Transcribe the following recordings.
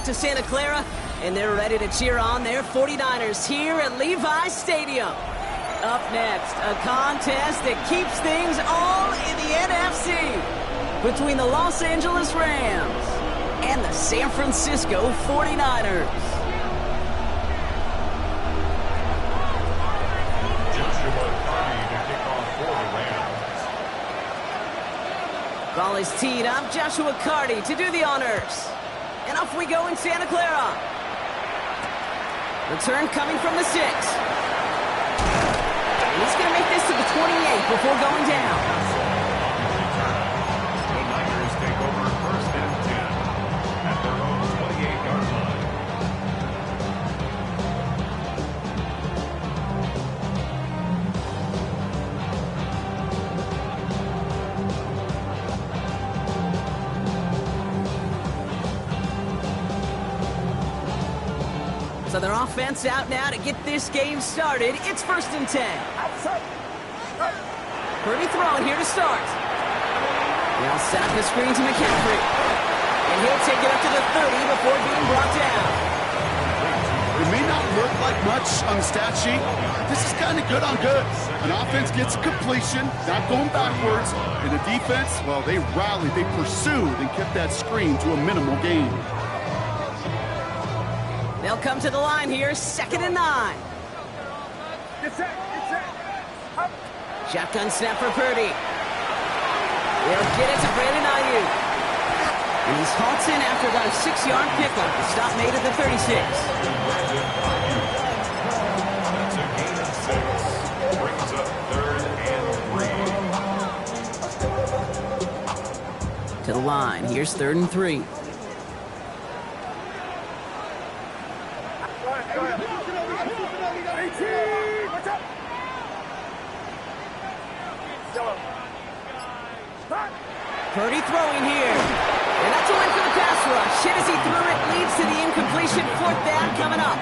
back to Santa Clara, and they're ready to cheer on their 49ers here at Levi Stadium. Up next, a contest that keeps things all in the NFC between the Los Angeles Rams and the San Francisco 49ers. Ball is teed up. Joshua Carty to do the honors. And off we go in Santa Clara. Return coming from the 6. And he's going to make this to the 28 before going down. The Niners take over first and 10 at their own 28-yard line. So their offense out now to get this game started. It's first and 10. Purdy throwing here to start. They'll set up the screen to McCaffrey. And he'll take it up to the 30 before being brought down. It may not look like much on the stat sheet. This is kind of good on good. An offense gets completion, not going backwards. And the defense, well, they rallied, they pursued, and kept that screen to a minimal gain. They'll come to the line here, 2nd and 9. Shotgun snap for Purdy. They'll get it to Brandon Ayuk. And he's halts in after about a 6-yard pickup. The stop made at the 36. That's a gain of 6. Brings up 3rd and 3. To the line, here's 3rd and 3. Purdy throwing here. And that's a win for the pass rush. Hit as he threw it, leads to the incompletion. 4th down coming up.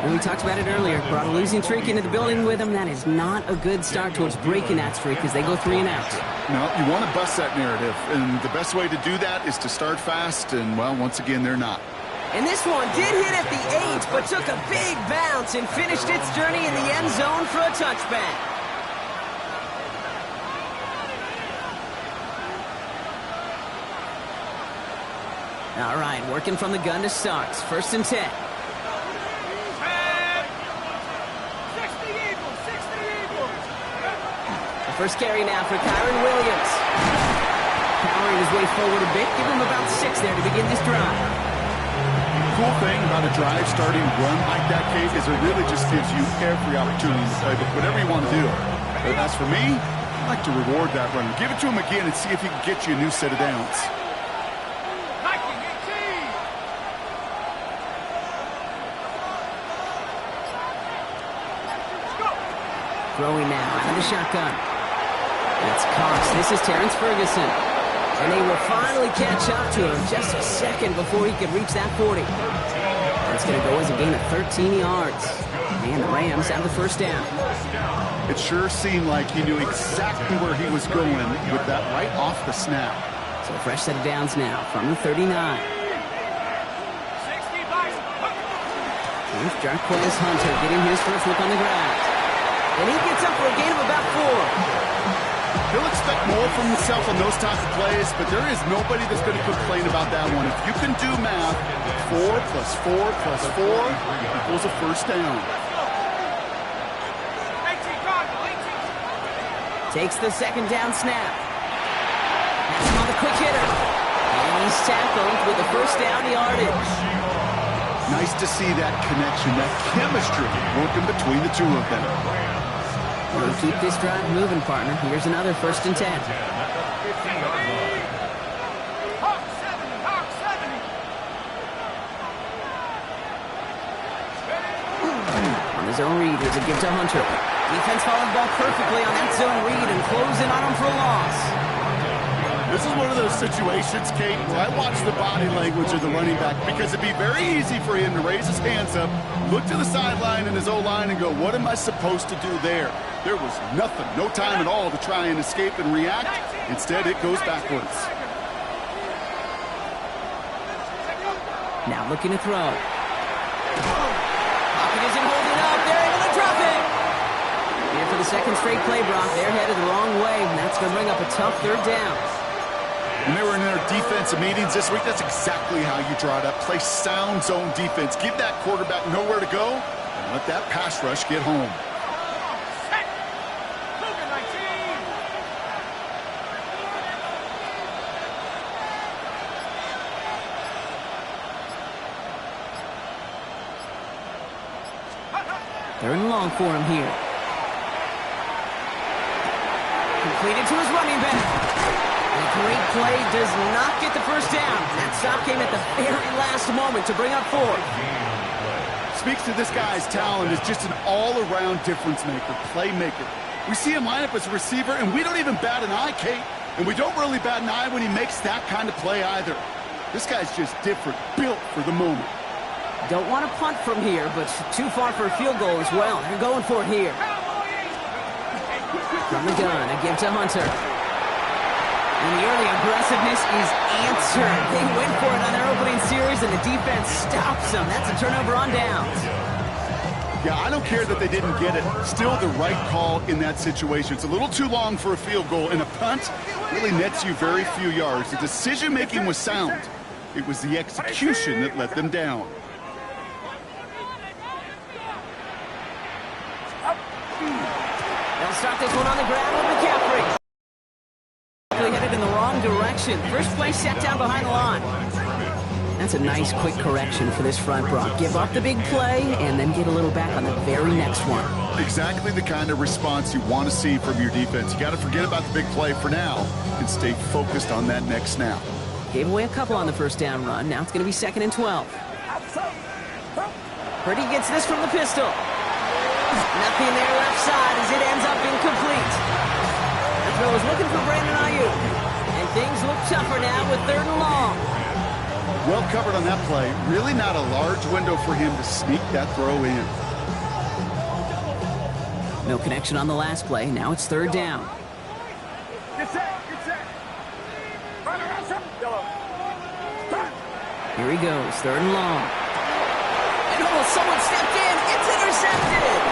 And we talked about it earlier. Brought a losing streak into the building with him. That is not a good start towards breaking that streak as they go 3 and out. No, you want to bust that narrative. And the best way to do that is to start fast. And, well, once again, they're not. And this one did hit at the 8, but took a big bounce and finished its journey in the end zone for a touchback. All right, working from the gun to start. 1st and 10. The first carry now for Kyren Williams. Powering his way forward a bit. Give him about 6 there to begin this drive. Cool thing about a drive starting run like that, Kate, is it really just gives you every opportunity to play with whatever you want to do. But as for me, I like to reward that run. Give it to him again and see if he can get you a new set of downs. Throwing now out of the shotgun. It's Cox. This is Terrence Ferguson. And they will finally catch up to him just a second before he could reach that 40. That's going to go as a gain of 13 yards. And the Rams have the first down. It sure seemed like he knew exactly where he was going with that right off the snap. So a fresh set of downs now from the 39. Here's Jarquez Hunter getting his first look on the ground. And he gets up for a gain of about 4. He'll expect more from himself on those types of plays, but there is nobody that's going to complain about that one. If you can do math, 4 plus 4 plus 4 equals a first down. Takes the 2nd down snap. That's him on the quick hitter. And he's tackled with the first down yardage. Nice to see that connection, that chemistry working between the two of them. We'll keep this drive moving, partner. Here's another 1st and 10. On the zone read, here's a give to Hunter. Defense followed the ball perfectly on that zone read and closing on him for a loss. This is one of those situations, Kate, where I watch the body language of the running back because it'd be very easy for him to raise his hands up, look to the sideline and his O-line and go, what am I supposed to do there? There was nothing, no time at all to try and escape and react. Instead, it goes backwards. Now looking to throw. Pocket isn't holding up. They're able to drop it. And for the second straight play, Brock, they're headed the wrong way, and that's going to bring up a tough third down. When they were in their defensive meetings this week, that's exactly how you draw it up. Play sound zone defense. Give that quarterback nowhere to go, and let that pass rush get home. They're in long for him here. Completed to his running back. A great play does not get the first down. That stop came at the very last moment to bring up 4. Speaks to this guy's talent as just an all-around difference maker, playmaker. We see him line up as a receiver, and we don't even bat an eye, Kate. And we don't really bat an eye when he makes that kind of play either. This guy's just different, built for the moment. Don't want to punt from here, but too far for a field goal as well. They're going for it here. From the gun, a give to Hunter. And the early aggressiveness is answered. They went for it on their opening series, and the defense stops them. That's a turnover on downs. Yeah, I don't care that they didn't get it. Still the right call in that situation. It's a little too long for a field goal, and a punt really nets you very few yards. The decision-making was sound. It was the execution that let them down. They'll start this one on the ground with McCaffrey. Headed in the wrong direction. First play set down behind the line. That's a nice quick correction for this front, Brock. Give up the big play and then get a little back on the very next one. Exactly the kind of response you want to see from your defense. You got to forget about the big play for now and stay focused on that next snap. Gave away a couple on the first down run. Now it's going to be 2nd and 12. Purdy gets this from the pistol. Nothing there left side as it ends up incomplete. The throw is looking for Brandon Ayuk. And things look tougher now with 3rd and long. Well covered on that play. Really not a large window for him to sneak that throw in. No connection on the last play. Now it's 3rd down. Here he goes, 3rd and long. And someone stepped in. It's intercepted.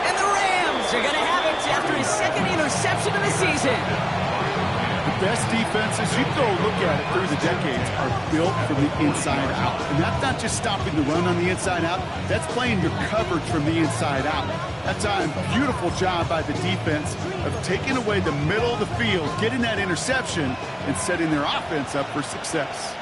And the Rams are going to have it after his 2nd interception of the season. The best defenses, you go look at it through the decades, are built from the inside out. And that's not just stopping the run on the inside out. That's playing your coverage from the inside out. That's a beautiful job by the defense of taking away the middle of the field, getting that interception, and setting their offense up for success.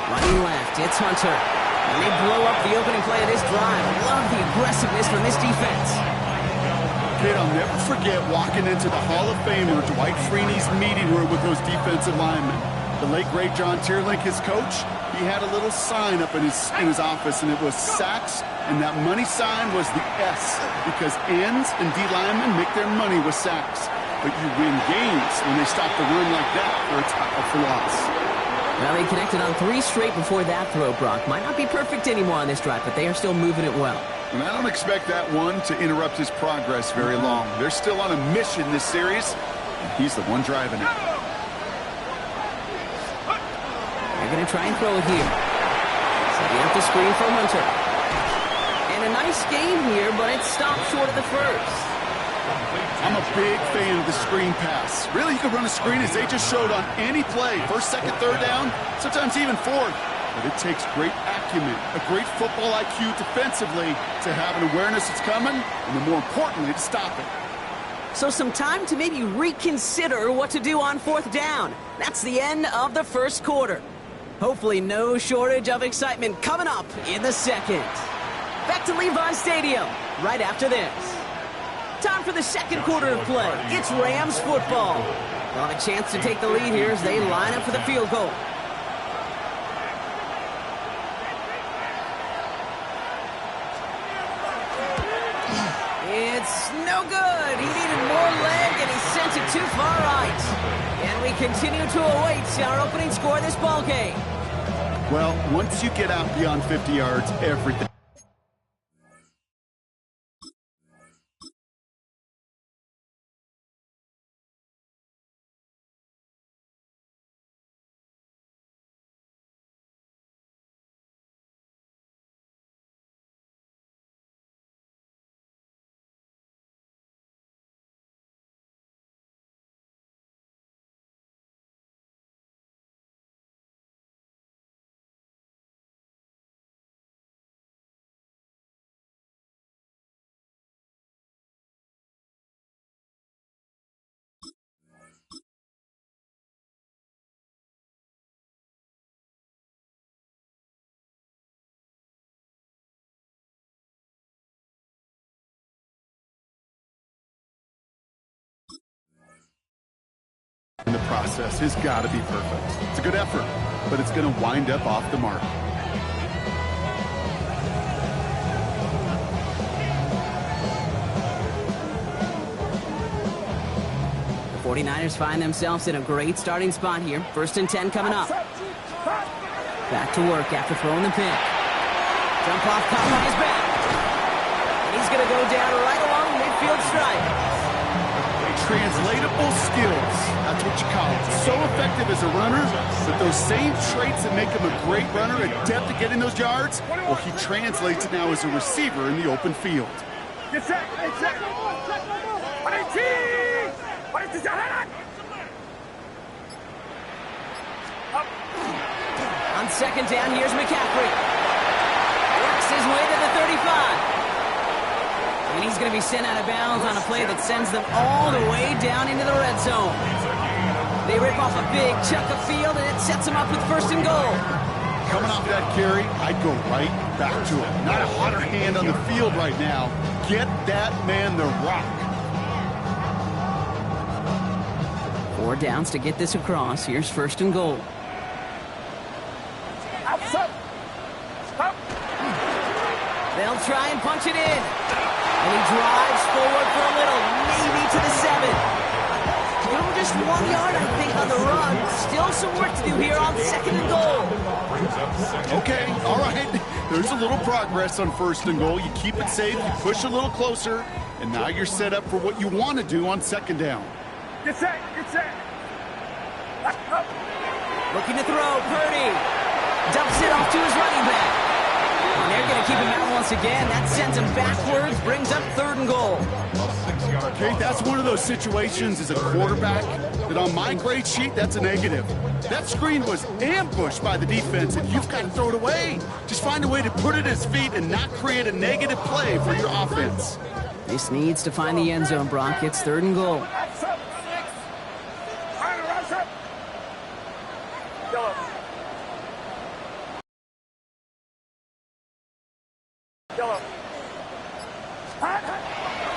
Running left, it's Hunter. And they blow up the opening play of this drive. Love the aggressiveness from this defense. Kid, I'll never forget walking into the Hall of Famer Dwight Freeney's meeting room with those defensive linemen. The late, great John Tierlink, his coach, he had a little sign up in his office, and it was sacks, and that money sign was the S, because ends and D linemen make their money with sacks. But you win games when they stop the run like that for a tackle for loss. Well, they connected on 3 straight before that throw, Brock. Might not be perfect anymore on this drive, but they are still moving it well. And I don't expect that one to interrupt his progress very long. They're still on a mission this series, and he's the one driving it. They're going to try and throw it here. Setting up the screen for Hunter. And a nice game here, but it stopped short of the first. I'm a big fan of the screen pass. Really, you can run a screen as they just showed on any play. 1st, 2nd, 3rd down, sometimes even 4th. But it takes great acumen, a great football IQ defensively to have an awareness it's coming, and then more importantly, to stop it. So some time to maybe reconsider what to do on 4th down. That's the end of the first quarter. Hopefully no shortage of excitement coming up in the 2nd. Back to Levi Stadium right after this. Time for the 2nd quarter of play. It's Rams football. They'll have a chance to take the lead here as they line up for the field goal. It's no good. He needed more leg, and he sent it too far right. And we continue to await our opening score of this ball game. Well, once you get out beyond 50 yards, everything process has got to be perfect. It's a good effort, but it's going to wind up off the mark. The 49ers find themselves in a great starting spot here. 1st and 10 coming up. Back to work after throwing the pick. Jump off caught on his back. And he's going to go down right along the midfield stripe. Translatable skills, that's what you call it. So effective as a runner, but those same traits that make him a great runner, adept at getting those yards, well, he translates it now as a receiver in the open field. On 2nd down, here's McCaffrey. Works his way to the 35. And he's going to be sent out of bounds on a play that sends them all the way down into the red zone. They rip off a big chunk of field, and it sets them up with 1st and goal. Coming off that carry, I'd go right back to it. Not a hotter hand on the field right now. Get that man the rock. 4 downs to get this across. Here's 1st and goal. They'll try and punch it in. And he drives forward for a little, maybe to the 7. Just 1 yard, I think, on the run. Still some work to do here on 2nd and goal. Okay, all right. There's a little progress on 1st and goal. You keep it safe, you push a little closer, and now you're set up for what you want to do on 2nd down. Get set, get set. Looking to throw, Purdy. Dumps it off to his running back. And they're going to keep him out once again. That sends him backwards, brings up 3rd and goal. Okay, that's one of those situations as a quarterback that on my grade sheet, that's a negative. That screen was ambushed by the defense, and you've got to throw it away. Just find a way to put it at his feet and not create a negative play for your offense. This needs to find the end zone, Brock. It's 3rd and goal.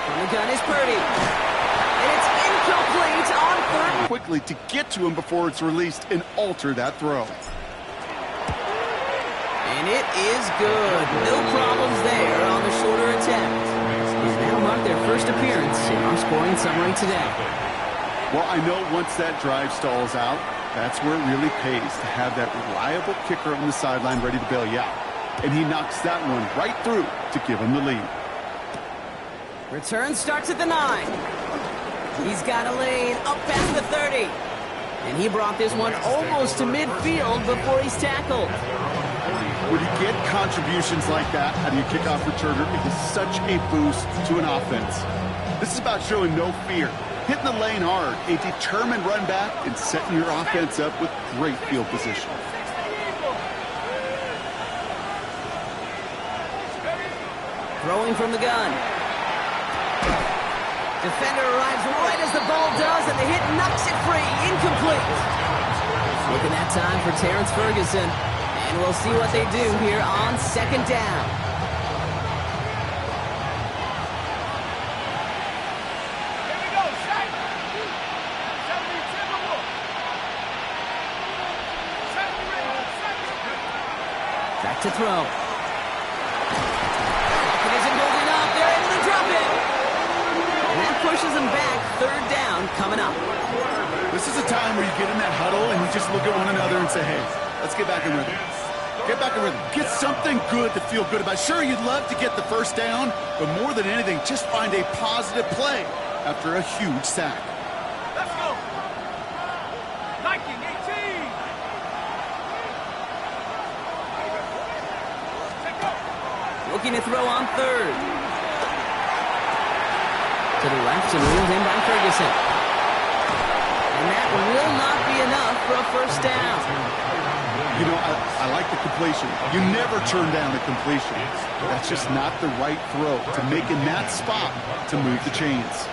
On the gun is Purdy. And it's incomplete on 3rd. Quickly to get to him before it's released and alter that throw. And it is good. No problems there on the shorter attempt. He's now marked their 1st appearance in our scoring summary today. Well, I know once that drive stalls out, that's where it really pays to have that reliable kicker on the sideline ready to bail you out. And he knocks that one right through to give him the lead. Return starts at the 9. He's got a lane up past the 30. And he brought this one almost to midfield before he's tackled. When you get contributions like that out of your kickoff returner, it is such a boost to an offense. This is about showing no fear, hitting the lane hard, a determined run back, and setting your offense up with great field position. Throwing from the gun. Defender arrives right as the ball does, and the hit knocks it free. Incomplete. Looking at time for Terrence Ferguson. And we'll see what they do here on 2nd down. Back to throw. It isn't good enough. They're able to drop it. And that pushes them back. 3rd down coming up. This is a time where you get in that huddle and you just look at one another and say, hey, let's get back in rhythm. Get back in rhythm. Get something good to feel good about. Sure, you'd love to get the 1st down, but more than anything, just find a positive play after a huge sack. Let's go. Nike 18. Looking to throw on 3rd. To the left and reeled in by Ferguson. And that will not be enough for a 1st down. You know, I like the completion. You never turn down a completion. That's just not the right throw to make in that spot to move the chains.